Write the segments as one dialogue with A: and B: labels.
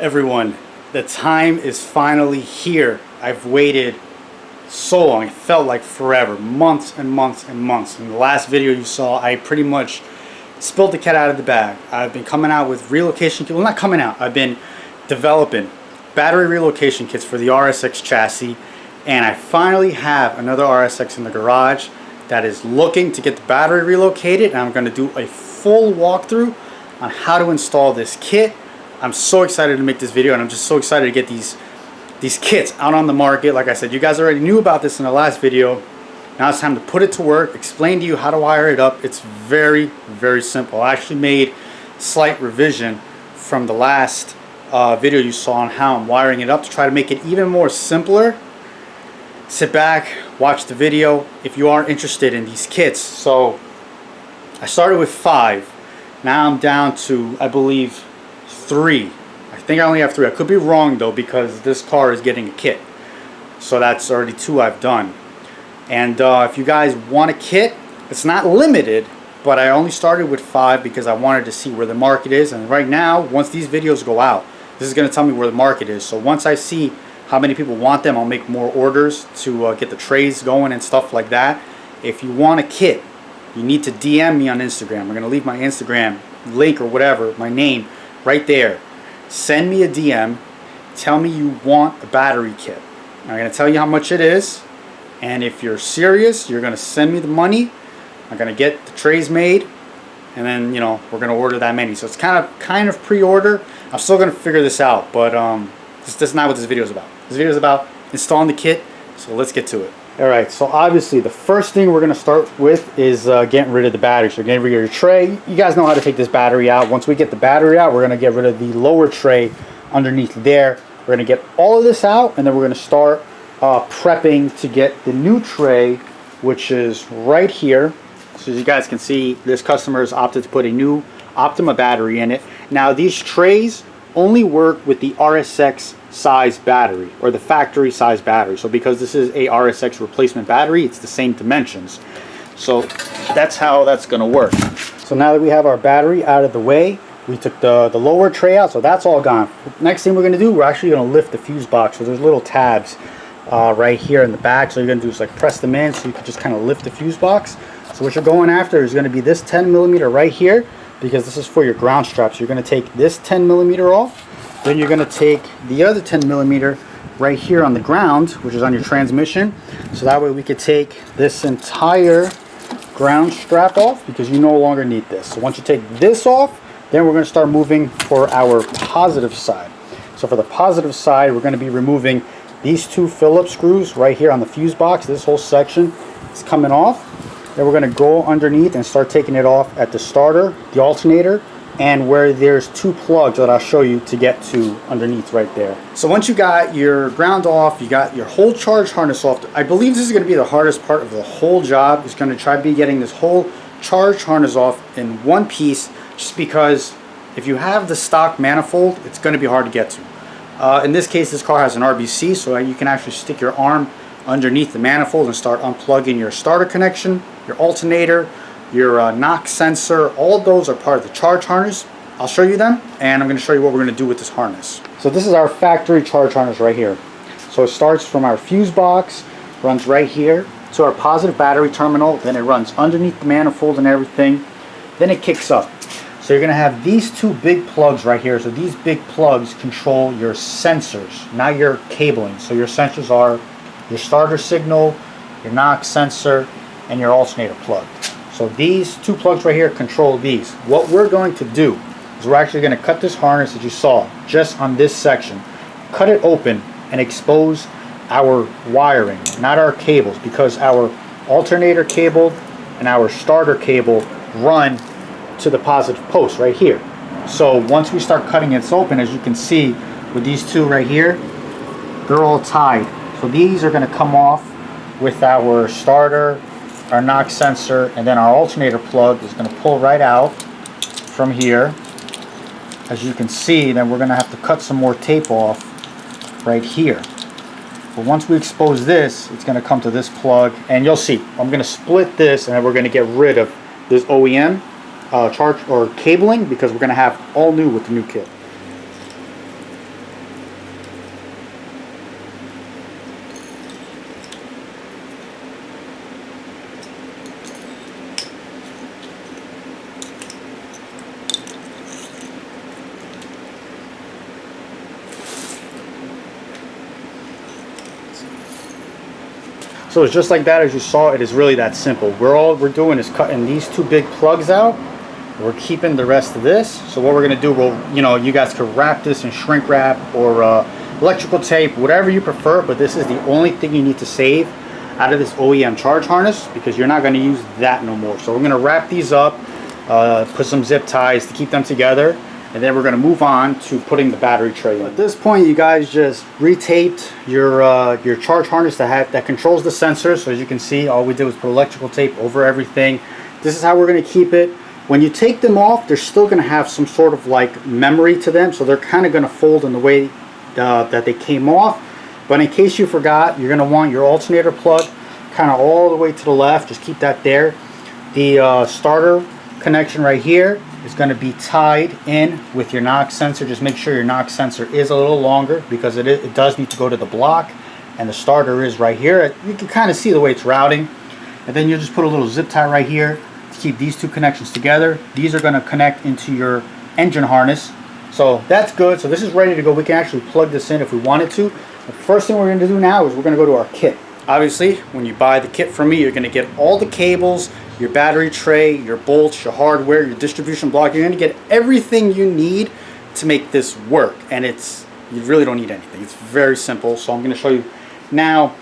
A: Everyone, the time is finally here. I've waited so long. It felt like forever, months and months and months. In the last video you saw, I pretty much spilled the cat out of the bag. I've been coming out with relocation kits. Well, not coming out. I've been developing battery relocation kits for the RSX chassis, and I finally have another RSX in the garage that is looking to get the battery relocated, and I'm going to do a full walkthrough on how to install this kit. I'm so excited to make this video, and I'm just so excited to get these kits out on the market. Like I said, you guys already knew about this in the last video. Now it's time to put it to work, explain to you how to wire it up. It's very, very simple. I actually made slight revision from the last video you saw on how I'm wiring it up to try to make it even more simpler. Sit back, watch the video if you are interested in these kits. So I started with 5. Now I'm down to, I believe, 3. I think I only have 3. I could be wrong though, because this car is getting a kit. So that's already 2 I've done. And if you guys want a kit, it's not limited, but I only started with 5 because I wanted to see where the market is. And right now, once these videos go out, this is going to tell me where the market is. So once I see how many people want them, I'll make more orders to get the trays going and stuff like that. If you want a kit, you need to DM me on Instagram. I'm going to leave my Instagram link or whatever, my name, right there. Send me a DM. Tell me you want a battery kit. I'm going to tell you how much it is. And if you're serious, you're going to send me the money. I'm going to get the trays made. And then, you know, we're going to order that many. So it's kind of pre-order. I'm still going to figure this out. But this is not what this video is about. This video is about installing the kit. So let's get to it. Alright, so obviously the first thing we're going to start with is getting rid of the battery. So getting rid of your tray. You guys know how to take this battery out. Once we get the battery out, we're going to get rid of the lower tray underneath there. We're going to get all of this out, and then we're going to start prepping to get the new tray, which is right here. So as you guys can see, this customer has opted to put a new Optima battery in it. Now these trays only work with the RSX size battery, or the factory size battery. So because this is a RSX replacement battery, it's the same dimensions. So that's how that's going to work. So now that we have our battery out of the way, we took the lower tray out, so that's all gone. Next thing we're going to do, we're actually going to lift the fuse box. So there's little tabs right here in the back. So you're going to do is like press them in, so you can just kind of lift the fuse box. So what you're going after is going to be this 10mm right here, because this is for your ground straps. You're going to take this 10mm off. Then you're going to take the other 10mm right here on the ground, which is on your transmission. So that way we could take this entire ground strap off, because you no longer need this. So once you take this off, then we're going to start moving for our positive side. So for the positive side, we're going to be removing these 2 Phillips screws right here on the fuse box. This whole section is coming off. Then we're going to go underneath and start taking it off at the starter, the alternator, and where there's 2 plugs that I'll show you to get to underneath right there. So once you got your ground off, you got your whole charge harness off. I believe this is going to be the hardest part of the whole job, is going to try to be getting this whole charge harness off in one piece, just because if you have the stock manifold, it's going to be hard to get to. In this case, this car has an RBC, so you can actually stick your arm underneath the manifold and start unplugging your starter connection, your alternator, your knock sensor. All of those are part of the charge harness. I'll show you them, and I'm going to show you what we're going to do with this harness. So this is our factory charge harness right here. So it starts from our fuse box, runs right here to our positive battery terminal, then it runs underneath the manifold and everything, then it kicks up. So you're going to have these 2 big plugs right here. So these big plugs control your sensors, not your cabling. So your sensors are your starter signal, your knock sensor, and your alternator plug. So these 2 plugs right here control these. What we're going to do is we're actually going to cut this harness that you saw just on this section, cut it open, and expose our wiring, not our cables, because our alternator cable and our starter cable run to the positive post right here. So once we start cutting it open, as you can see with these 2 right here, they're all tied. So these are going to come off with our starter, our knock sensor, and then our alternator plug is going to pull right out from here. As you can see, then we're going to have to cut some more tape off right here. But once we expose this, it's going to come to this plug, and you'll see I'm going to split this, and then we're going to get rid of this OEM charge or cabling, because we're going to have all new with the new kit. So it's just like that. As you saw, it is really that simple. All we're doing is cutting these two big plugs out. We're keeping the rest of this. So what we're going to do, you guys could wrap this in shrink wrap or electrical tape, whatever you prefer, but this is the only thing you need to save out of this OEM charge harness, because you're not going to use that no more. So we're going to wrap these up, put some zip ties to keep them together, and then we're going to move on to putting the battery tray in. At this point, you guys just retaped your charge harness that controls the sensor. So as you can see, all we did was put electrical tape over everything. This is how we're going to keep it. When you take them off, they're still going to have some sort of like memory to them, so they're kind of going to fold in the way that they came off. But in case you forgot, you're going to want your alternator plug kind of all the way to the left. Just keep that there. The starter connection right here is going to be tied in with your knock sensor. Just make sure your knock sensor is a little longer, because it does need to go to the block, and the starter is right here. You can kind of see the way it's routing. And then you just put a little zip tie right here to keep these two connections together. These are going to connect into your engine harness. So that's good. So this is ready to go. We can actually plug this in if we wanted to. The first thing we're going to do now is we're going to go to our kit. Obviously, when you buy the kit from me, you're going to get all the cables, your battery tray, your bolts, your hardware, your distribution block. You're going to get everything you need to make this work. And you really don't need anything. It's very simple. So I'm going to show you now.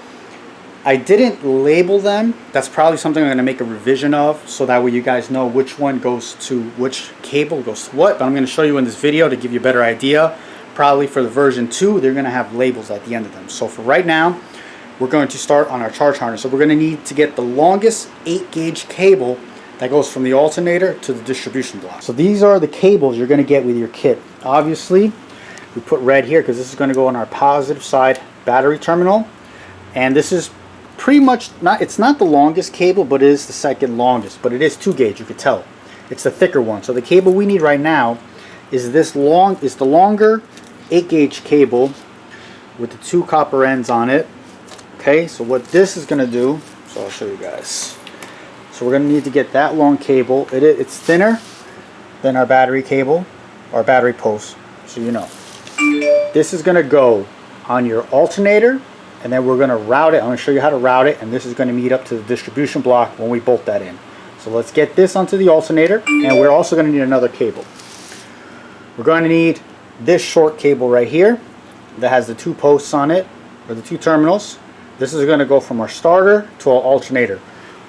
A: I didn't label them. That's probably something I'm going to make a revision of, so that way you guys know which one goes to which cable goes to what. But I'm going to show you in this video to give you a better idea. Probably for the version 2, they're going to have labels at the end of them. So for right now, we're going to start on our charge harness. So we're going to need to get the longest 8-gauge cable that goes from the alternator to the distribution block. So these are the cables you're going to get with your kit. Obviously, we put red here because this is going to go on our positive side battery terminal. And this is pretty much it's not the longest cable, but it is the second longest. But it is 2-gauge, you could tell. It's the thicker one. So the cable we need right now is the longer 8-gauge cable with the 2 copper ends on it. Okay, so what this is going to do, so I'll show you guys. So we're going to need to get that long cable. It's thinner than our battery cable, our battery post, so you know. This is going to go on your alternator, and then we're going to route it. I'm going to show you how to route it, and this is going to meet up to the distribution block when we bolt that in. So let's get this onto the alternator, and we're also going to need another cable. We're going to need this short cable right here that has the 2 posts on it, or the 2 terminals. This is going to go from our starter to our alternator.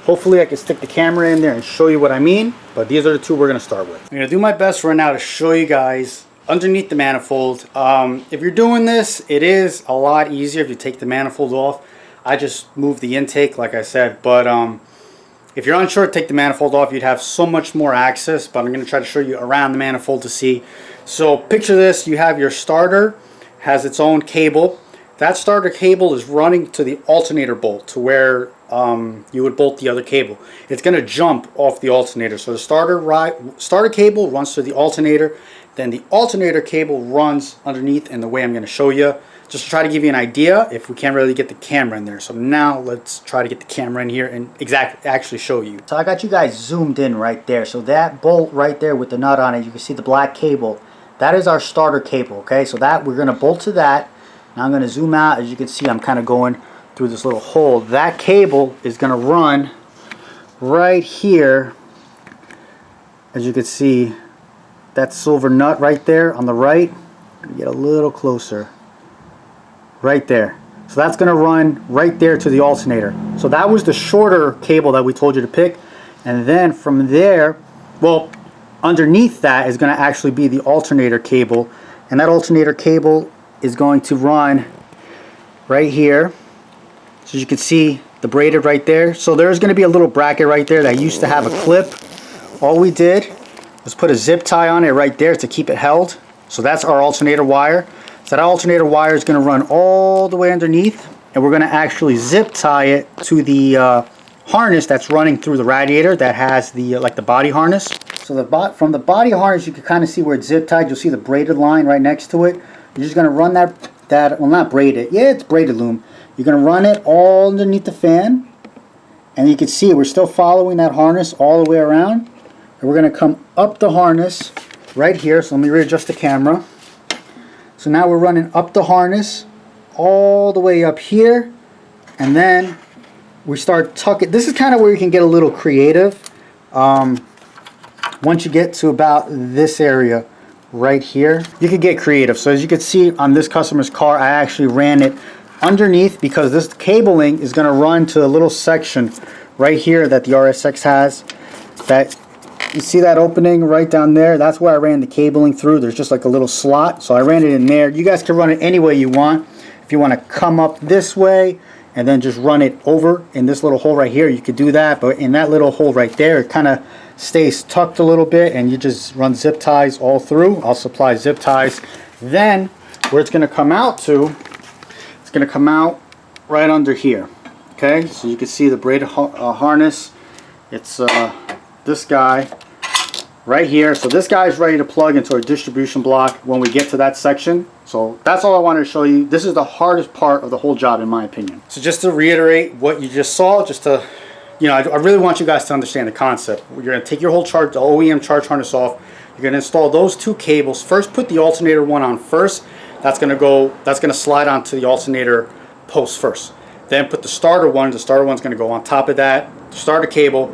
A: Hopefully I can stick the camera in there and show you what I mean, but these are the 2 we're going to start with. I'm going to do my best right now to show you guys underneath the manifold. If you're doing this, it is a lot easier if you take the manifold off. I just moved the intake like I said, but if you're unsure, take the manifold off. You'd have so much more access, but I'm going to try to show you around the manifold to see. So picture this, you have your starter, has its own cable. That starter cable is running to the alternator bolt, to where you would bolt the other cable. It's going to jump off the alternator. So the starter cable runs to the alternator, then the alternator cable runs underneath in the way I'm going to show you, just to try to give you an idea if we can't really get the camera in there. So now let's try to get the camera in here and actually show you. So I got you guys zoomed in right there. So that bolt right there with the nut on it, you can see the black cable. That is our starter cable, okay? So that we're going to bolt to that. Now I'm going to zoom out. As you can see, I'm kind of going through this little hole. That cable is going to run right here. As you can see, that silver nut right there on the right. I'm going to get a little closer. Right there. So that's going to run right there to the alternator. So that was the shorter cable that we told you to pick. And then from there, well, underneath that is going to actually be the alternator cable. And that alternator cable is going to run right here. So as you can see, the braided right there. So there's going to be a little bracket right there that used to have a clip. All we did was put a zip tie on it right there to keep it held. So that's our alternator wire. So that alternator wire is going to run all the way underneath, and we're going to actually zip tie it to the harness that's running through the radiator that has the like the body harness. So from the body harness, you can kind of see where it's zip tied. You'll see the braided line right next to it. You're just going to run that well, not braided. Yeah, it's braided loom. You're going to run it all underneath the fan, and you can see we're still following that harness all the way around. And we're going to come up the harness right here. So let me readjust the camera. So now we're running up the harness all the way up here, and then we start tucking. This is kind of where you can get a little creative. Once you get to about this area right here, you can get creative. So as you can see on this customer's car, I actually ran it underneath because this cabling is going to run to a little section right here that the RSX has. That you see that opening right down there? That's where I ran the cabling through. There's just like a little slot, so I ran it in there. You guys can run it any way you want. If you want to come up this way and then just run it over in this little hole right here, you could do that. But in that little hole right there, it kind of stays tucked a little bit, and you just run zip ties all through. I'll supply zip ties. Then where it's going to come out to, it's going to come out right under here. Okay, so you can see the braided harness. It's this guy right here. So this guy is ready to plug into our distribution block when we get to that section. So that's all I wanted to show you. This is the hardest part of the whole job, in my opinion. So just to reiterate what you just saw, just to, you know, I really want you guys to understand the concept. You're going to take your whole charge, the OEM charge harness off. You're going to install those two cables. First, put the alternator one on first. That's going to slide onto the alternator post first. Then put the starter one. The starter one's going to go on top of that. Starter cable,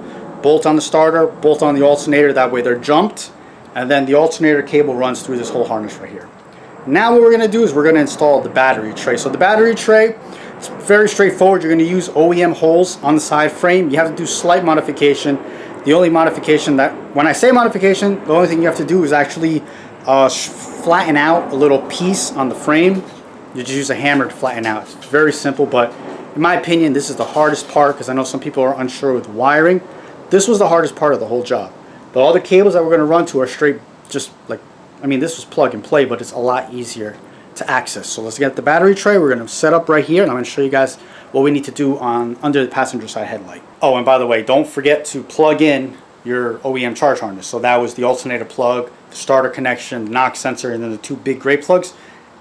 A: bolt on the starter, bolt on the alternator. That way they're jumped. And then the alternator cable runs through this whole harness right here. Now what we're going to do is we're going to install the battery tray. So the battery tray, it's very straightforward. You're going to use OEM holes on the side frame. You have to do slight modification. The only modification that, when I say modification, the only thing you have to do is actually flatten out a little piece on the frame. You just use a hammer to flatten out. It's very simple, but in my opinion, this is the hardest part because I know some people are unsure with wiring. This was the hardest part of the whole job. But all the cables that we're going to run to are straight, just like, I mean, this was plug and play, but it's a lot easier to access. So let's get the battery tray. We're going to set up right here, and I'm going to show you guys what we need to do on under the passenger side headlight. Oh, and by the way, don't forget to plug in your OEM charge harness. So that was the alternator plug, the starter connection, the knock sensor, and then the two big gray plugs.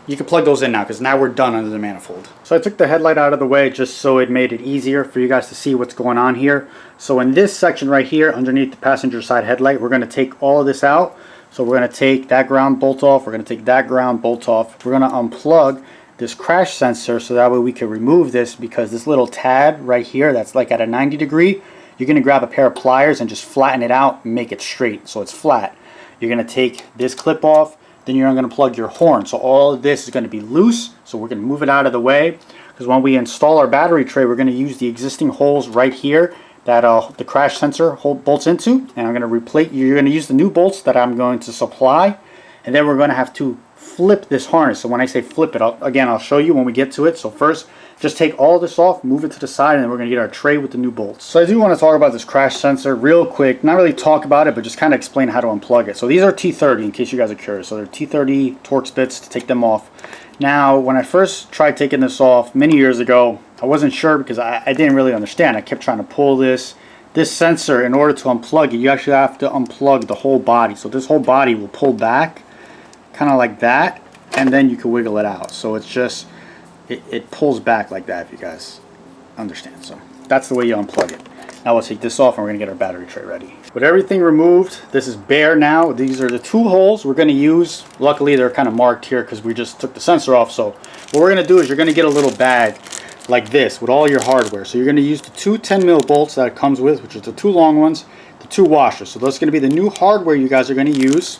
A: You can plug those in now because now we're done under the manifold. So I took the headlight out of the way just so it made it easier for you guys to see what's going on here. So in this section right here underneath the passenger side headlight, we're going to take all of this out. So we're going to take that ground bolt off. We're going to take that ground bolt off. We're going to unplug this crash sensor so that way we can remove this, because this little tab right here that's like at a 90 degree, you're going to grab a pair of pliers and just flatten it out and make it straight so it's flat. You're going to take this clip off, then you're going to plug your horn. So all of this is going to be loose, so we're going to move it out of the way, because when we install our battery tray, we're going to use the existing holes right here that the crash sensor bolts into, and I'm going to replace. You're going to use the new bolts that I'm going to supply, and then we're going to have to flip this harness. So when I say flip it, I'll show you when we get to it. So first, just take all this off, move it to the side, and then we're going to get our tray with the new bolts. So I do want to talk about this crash sensor real quick. Not really talk about it, but just kind of explain how to unplug it. So these are T30 in case you guys are curious. So they're T30 Torx bits to take them off. Now, when I first tried taking this off many years ago, I wasn't sure because I didn't really understand. I kept trying to pull this sensor. In order to unplug it, you actually have to unplug the whole body. So this whole body will pull back, kind of like that, and then you can wiggle it out. So it's just, it pulls back like that, if you guys understand. So that's the way you unplug it. Now let's take this off and we're going to get our battery tray ready. With everything removed, this is bare now. These are the two holes we're going to use. Luckily they're kind of marked here because we just took the sensor off. So what we're going to do is you're going to get a little bag like this with all your hardware. So you're going to use the two 10mm bolts that it comes with, which are the two long ones, the two washers. So those are going to be the new hardware you guys are going to use.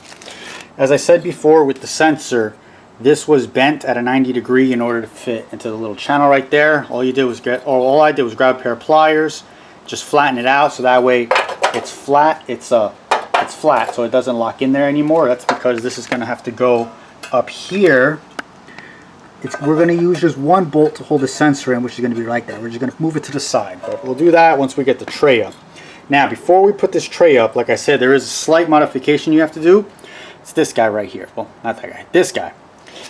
A: As I said before with the sensor, this was bent at a 90 degree in order to fit into the little channel right there. All I did was grab a pair of pliers, just flatten it out so that way it's flat. It's flat, so it doesn't lock in there anymore. That's because this is going to have to go up here. We're going to use just one bolt to hold the sensor in, which is going to be like that. We're just going to move it to the side, but we'll do that once we get the tray up. Now, before we put this tray up, like I said, there is a slight modification you have to do. It's this guy right here. Well, not that guy. This guy.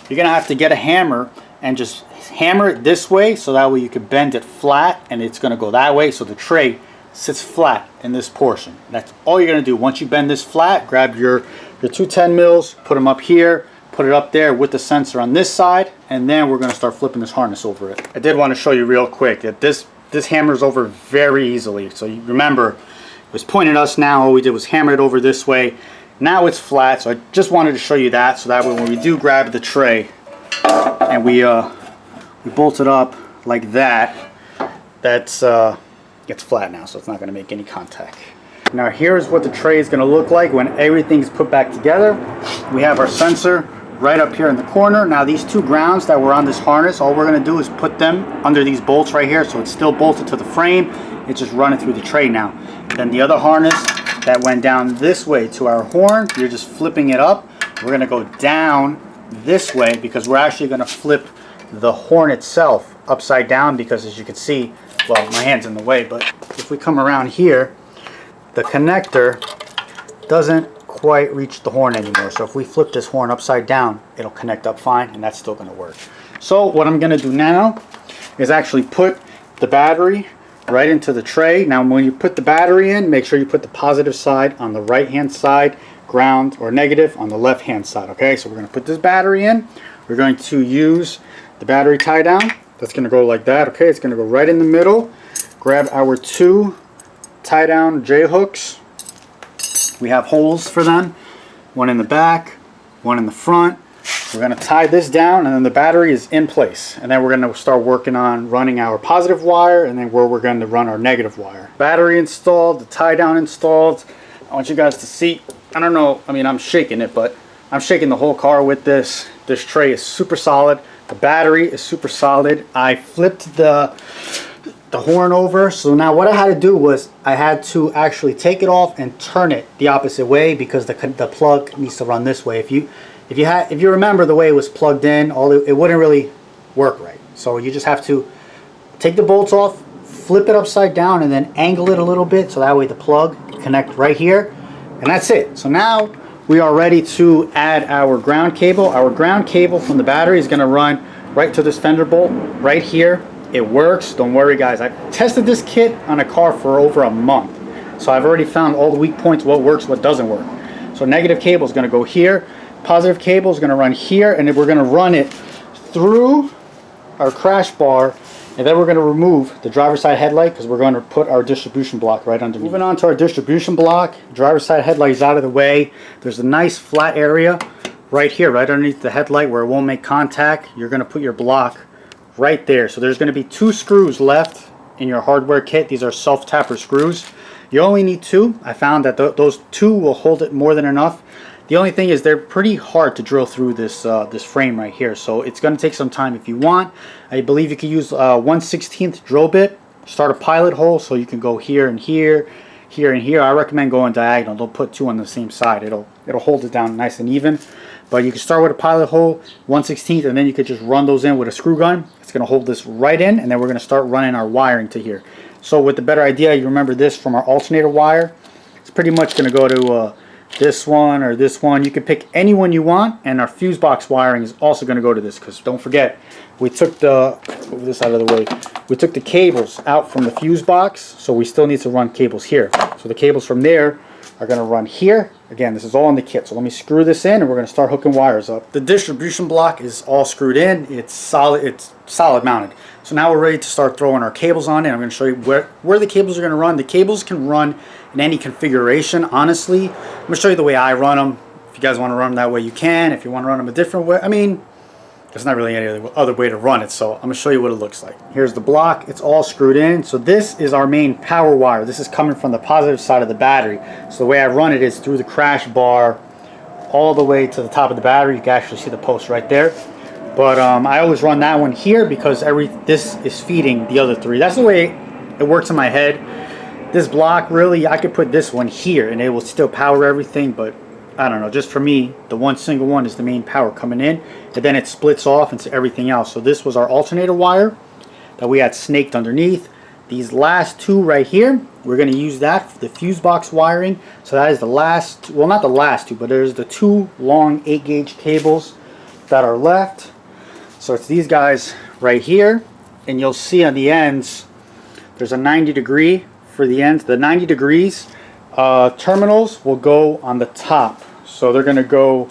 A: You're going to have to get a hammer and just hammer it this way so that way you can bend it flat, and it's going to go that way so the tray sits flat in this portion. That's all you're going to do. Once you bend this flat, grab your two 10mm, put them up here, put it up there with the sensor on this side, and then we're going to start flipping this harness over it. I did want to show you real quick that this hammers over very easily. So you remember, it was pointing at us now. All we did was hammer it over this way. Now it's flat, so I just wanted to show you that, so that way when we do grab the tray and we bolt it up like that, that's it's flat now, so it's not going to make any contact. Now here's what the tray is going to look like when everything's put back together. We have our sensor right up here in the corner. Now these two grounds that were on this harness, all we're going to do is put them under these bolts right here, so it's still bolted to the frame. It's just running through the tray now. Then the other harness that went down this way to our horn, you're just flipping it up. We're going to go down this way because we're actually going to flip the horn itself upside down, because as you can see, well, my hand's in the way, but if we come around here, the connector doesn't quite reach the horn anymore. So if we flip this horn upside down, it'll connect up fine, and that's still going to work. So what I'm going to do now is actually put the battery right into the tray. Now when you put the battery in, make sure you put the positive side on the right hand side, ground or negative on the left hand side. Okay, so we're going to put this battery in. We're going to use the battery tie down. That's going to go like that. Okay, it's going to go right in the middle. Grab our two tie down J hooks. We have holes for them, one in the back, one in the front. We're going to tie this down, and then the battery is in place, and then we're going to start working on running our positive wire, and then where we're going to run our negative wire. Battery installed, the tie down installed. I want you guys to see. I don't know, I mean, I'm shaking it, but I'm shaking the whole car with this. This tray is super solid. The battery is super solid. I flipped the horn over, so now what I had to do was I had to actually take it off and turn it the opposite way, because the plug needs to run this way. If you remember the way it was plugged in, it wouldn't really work right. So you just have to take the bolts off, flip it upside down, and then angle it a little bit so that way the plug can connect right here, and that's it. So now we are ready to add our ground cable. Our ground cable from the battery is going to run right to this fender bolt right here. It works, don't worry guys. I've tested this kit on a car for over a month, so I've already found all the weak points, what works, what doesn't work. So negative cable is going to go here, positive cable is going to run here, and then we're going to run it through our crash bar, and then we're going to remove the driver's side headlight because we're going to put our distribution block right underneath. Moving on to our distribution block, driver's side headlight is out of the way. There's a nice flat area right here, right underneath the headlight where it won't make contact. You're going to put your block right there. So there's going to be 2 screws left in your hardware kit. These are self-tapper screws. You only need 2. I found that those 2 will hold it more than enough. The only thing is they're pretty hard to drill through this this frame right here, so it's going to take some time. If you want, I believe you can use 1/16 drill bit, start a pilot hole so you can go here and here, here and here. I recommend going diagonal. Don't put 2 on the same side. It'll hold it down nice and even. But you can start with a pilot hole, 1/16, and then you could just run those in with a screw gun. It's going to hold this right in, and then we're going to start running our wiring to here. So with the better idea, you remember this from our alternator wire. It's pretty much going to go to this one or this one. You can pick any one you want, and our fuse box wiring is also going to go to this, because don't forget, we took move this out of the way. We took the cables out from the fuse box, so we still need to run cables here. So the cables from there are going to run here. Again, this is all in the kit, so let me screw this in and we're going to start hooking wires up. The distribution block is all screwed in. It's solid mounted. So now we're ready to start throwing our cables on it. I'm going to show you where the cables are going to run. The cables can run in any configuration, honestly. I'm going to show you the way I run them. If you guys want to run them that way, you can. If you want to run them a different way, I mean, there's not really any other way to run it, so I'm going to show you what it looks like. Here's the block. It's all screwed in. So this is our main power wire. This is coming from the positive side of the battery. So the way I run it is through the crash bar all the way to the top of the battery. You can actually see the post right there. But I always run that one here because this is feeding the other 3. That's the way it works in my head. This block, really, I could put this one here and it will still power everything, but I don't know, just for me, the one single one is the main power coming in, and then it splits off into everything else. So this was our alternator wire that we had snaked underneath. These last 2 right here, we're going to use that for the fuse box wiring. So that is the last, well, not the last 2, but there's the 2 long 8-gauge cables that are left. So it's these guys right here, and you'll see on the ends, there's a 90-degree for the ends. The 90 degrees terminals will go on the top, so they're going to go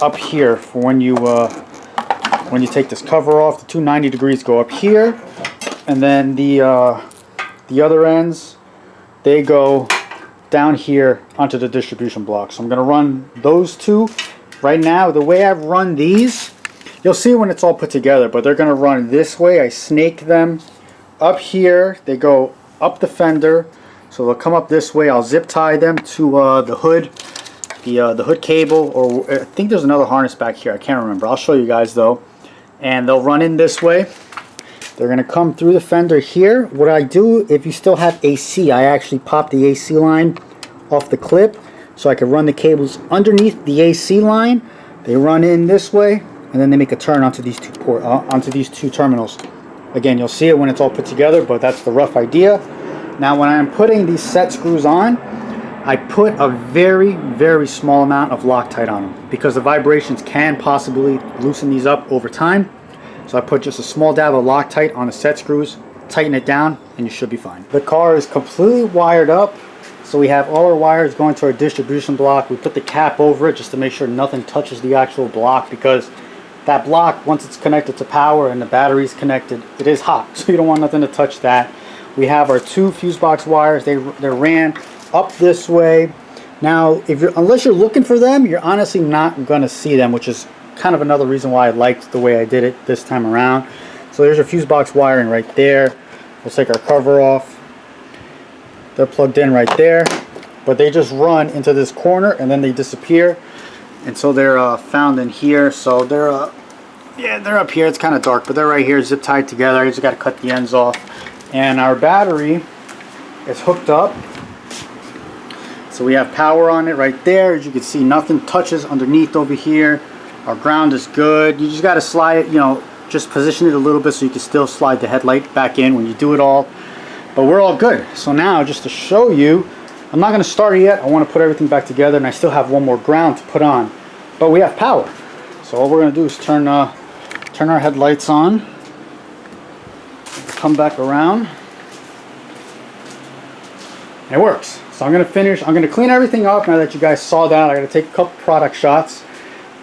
A: up here for when you take this cover off. The 2 90 degrees go up here, and then the other ends, they go down here onto the distribution block. So I'm going to run those 2 right now. The way I've run these, you'll see when it's all put together, but they're going to run this way. I snake them up here, they go up the fender. So they'll come up this way. I'll zip tie them to the hood, the hood cable, or I think there's another harness back here. I can't remember. I'll show you guys though. And they'll run in this way. They're going to come through the fender here. What I do, if you still have AC, I actually pop the AC line off the clip so I can run the cables underneath the AC line. They run in this way, and then they make a turn onto these two terminals. Again, you'll see it when it's all put together, but that's the rough idea. Now, when I'm putting these set screws on, I put a very, very small amount of Loctite on them because the vibrations can possibly loosen these up over time. So I put just a small dab of Loctite on the set screws, tighten it down, and you should be fine. The car is completely wired up. So we have all our wires going to our distribution block. We put the cap over it just to make sure nothing touches the actual block, because that block, once it's connected to power and the battery's connected, it is hot. So you don't want nothing to touch that. We have our two fuse box wires. They're ran up this way. Now, unless you're looking for them, you're honestly not going to see them, which is kind of another reason why I liked the way I did it this time around. So there's your fuse box wiring right there. We'll take our cover off. They're plugged in right there, but they just run into this corner and then they disappear. And so they're found in here. So they're up here. It's kind of dark, but they're right here, zip tied together. I just got to cut the ends off. And our battery is hooked up. So we have power on it right there. As you can see, nothing touches underneath over here. Our ground is good. You just got to slide it, just position it a little bit so you can still slide the headlight back in when you do it all. But we're all good. So now, just to show you, I'm not going to start it yet. I want to put everything back together, and I still have one more ground to put on. But we have power. So all we're going to do is turn our headlights on. Come back around. And it works. So I'm going to clean everything up now that you guys saw that. I got to take a couple product shots,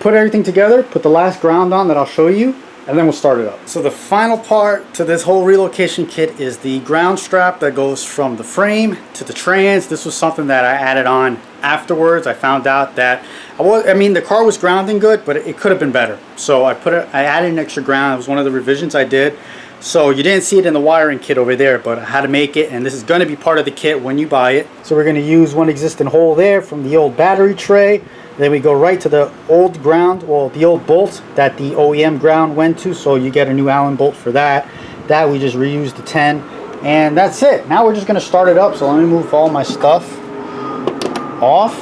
A: put everything together, put the last ground on that I'll show you, and then we'll start it up. So the final part to this whole relocation kit is the ground strap that goes from the frame to the trans. This was something that I added on afterwards. I found out that the car was grounding good, but it could have been better. So I added an extra ground. It was one of the revisions I did. So you didn't see it in the wiring kit over there, but I had to make it, and this is going to be part of the kit when you buy it. So we're going to use one existing hole there from the old battery tray. Then we go right to the old ground, well, the old bolt that the OEM ground went to, so you get a new Allen bolt for that. That we just reused the 10, and that's it. Now we're just going to start it up, so let me move all my stuff off,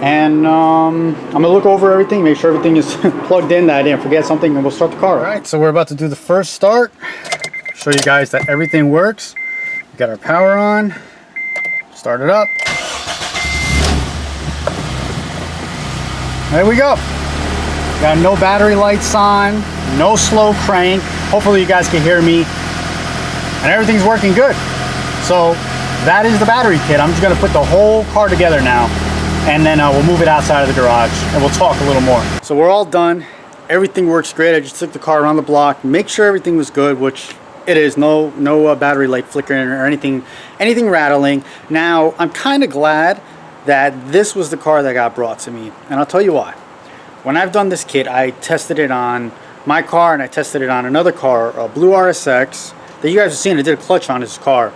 A: and I'm going to look over everything, make sure everything is plugged in, that I didn't forget something, and we'll start the car. All right, so we're about to do the first start. Show you guys that everything works. We got our power on, start it up. There we go. Got no battery lights on, no slow crank. Hopefully you guys can hear me. And everything's working good. So that is the battery kit. I'm just gonna put the whole car together now, and then we'll move it outside of the garage and we'll talk a little more. So we're all done. Everything works great. I just took the car around the block, make sure everything was good, which it is. No battery light flickering or anything rattling. Now, I'm kind of glad that this was the car that got brought to me, and I'll tell you why. When I've done this kit, I tested it on my car and I tested it on another car, a blue RSX that you guys have seen. I did a clutch on this car.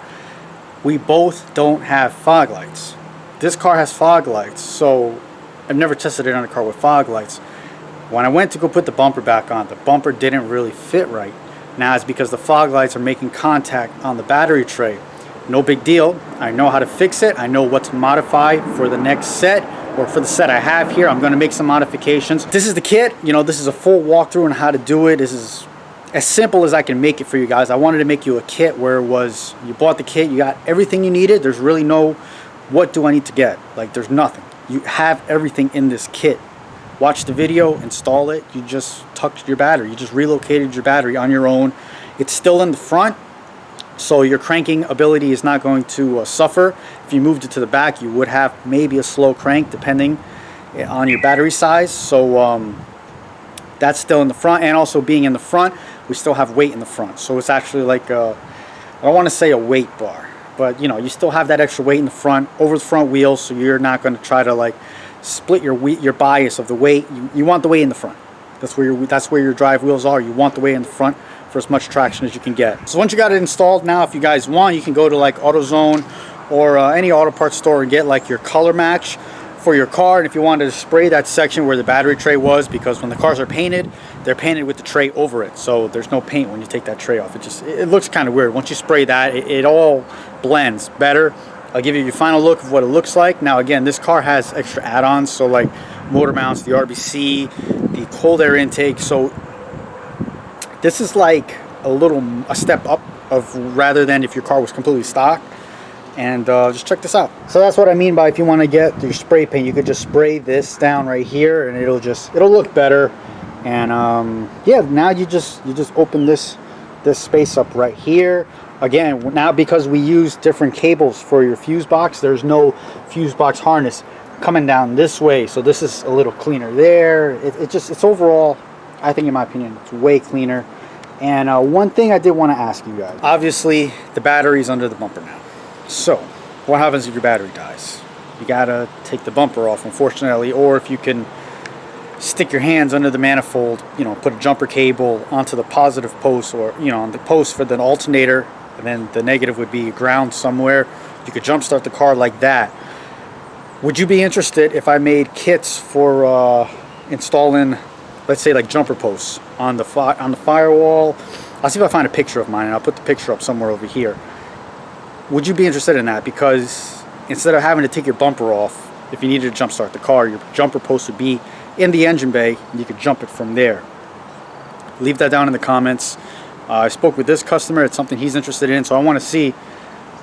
A: We both don't have fog lights. This car has fog lights, so I've never tested it on a car with fog lights. When I went to go put the bumper back on, the bumper didn't really fit right. Now it's because the fog lights are making contact on the battery tray. No big deal. I know how to fix it. I know what to modify for the next set, or for the set I have here. I'm going to make some modifications. This is the kit. This is a full walkthrough on how to do it. This is as simple as I can make it for you guys. I wanted to make you a kit where it was, you bought the kit, you got everything you needed. There's really no, what do I need to get? Like, there's nothing. You have everything in this kit. Watch the video, install it. You just tucked your battery. You just relocated your battery on your own. It's still in the front, so your cranking ability is not going to suffer. If you moved it to the back, you would have maybe a slow crank depending on your battery size. So that's still in the front, and also being in the front, we still have weight in the front. So it's actually like I don't want to say a weight bar, but you still have that extra weight in the front over the front wheels, so you're not going to try to like split your bias of the weight. You want the weight in the front. That's where your drive wheels are. You want the way in the front for as much traction as you can get. So once you got it installed, now if you guys want, you can go to like AutoZone or any auto parts store and get like your color match for your car. And if you wanted to spray that section where the battery tray was, because when the cars are painted, they're painted with the tray over it, so there's no paint when you take that tray off. It looks kind of weird. Once you spray that, it all blends better. I'll give you your final look of what it looks like. Now again, this car has extra add-ons, so like motor mounts, the RBC, the cold air intake. So this is like a step up of rather than if your car was completely stock. And just check this out. So that's what I mean by, if you want to get your spray paint, you could just spray this down right here and it'll look better. And yeah, now you just open this space up right here. Again, now because we use different cables for your fuse box, there's no fuse box harness coming down this way, so this is a little cleaner there. It's overall, I think in my opinion, it's way cleaner. And one thing I did want to ask you guys, obviously the battery's under the bumper now. So what happens if your battery dies? You gotta take the bumper off, unfortunately, or if you can stick your hands under the manifold, you know, put a jumper cable onto the positive post, or you know, on the post for the alternator, and then the negative would be ground somewhere. You could jump start the car like that. Would you be interested if I made kits for installing, let's say, like jumper posts on the firewall? I'll see if I find a picture of mine, and I'll put the picture up somewhere over here. Would you be interested in that? Because instead of having to take your bumper off, if you needed to jump start the car, your jumper post would be in the engine bay, and you could jump it from there. Leave that down in the comments. I spoke with this customer. It's something he's interested in, so I want to see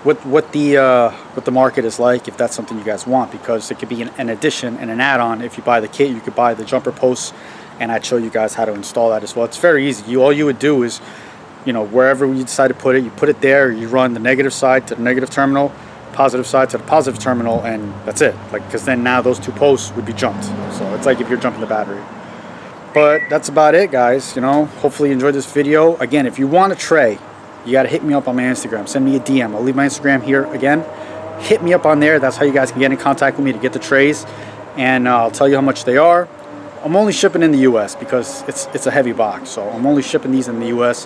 A: what the market is like, if that's something you guys want, because it could be an addition and an add-on. If you buy the kit, you could buy the jumper posts, and I'd show you guys how to install that as well. It's very easy. All you would do is, you know, wherever you decide to put it, you put it there. You run the negative side to the negative terminal, positive side to the positive terminal, and that's it. Like, because then now those two posts would be jumped. So it's like if you're jumping the battery. But that's about it, guys. You know, hopefully you enjoyed this video. Again, if you want a tray, you got to hit me up on my Instagram. Send me a DM. I'll leave my Instagram here again. Hit me up on there. That's how you guys can get in contact with me to get the trays. And I'll tell you how much they are. I'm only shipping in the US because it's a heavy box. So I'm only shipping these in the US.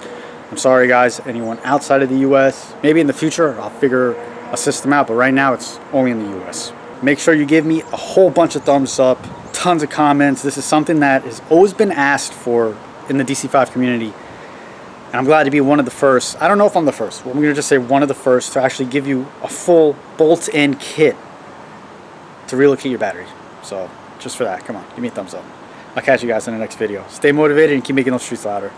A: I'm sorry, guys. Anyone outside of the US, maybe in the future I'll figure a system out. But right now it's only in the US. Make sure you give me a whole bunch of thumbs up, tons of comments. This is something that has always been asked for in the DC5 community. And I'm glad to be one of the first. I don't know if I'm the first. Well, I'm going to just say one of the first to actually give you a full bolt-in kit to relocate your battery. So just for that, come on, give me a thumbs up. I'll catch you guys in the next video. Stay motivated and keep making those streets louder.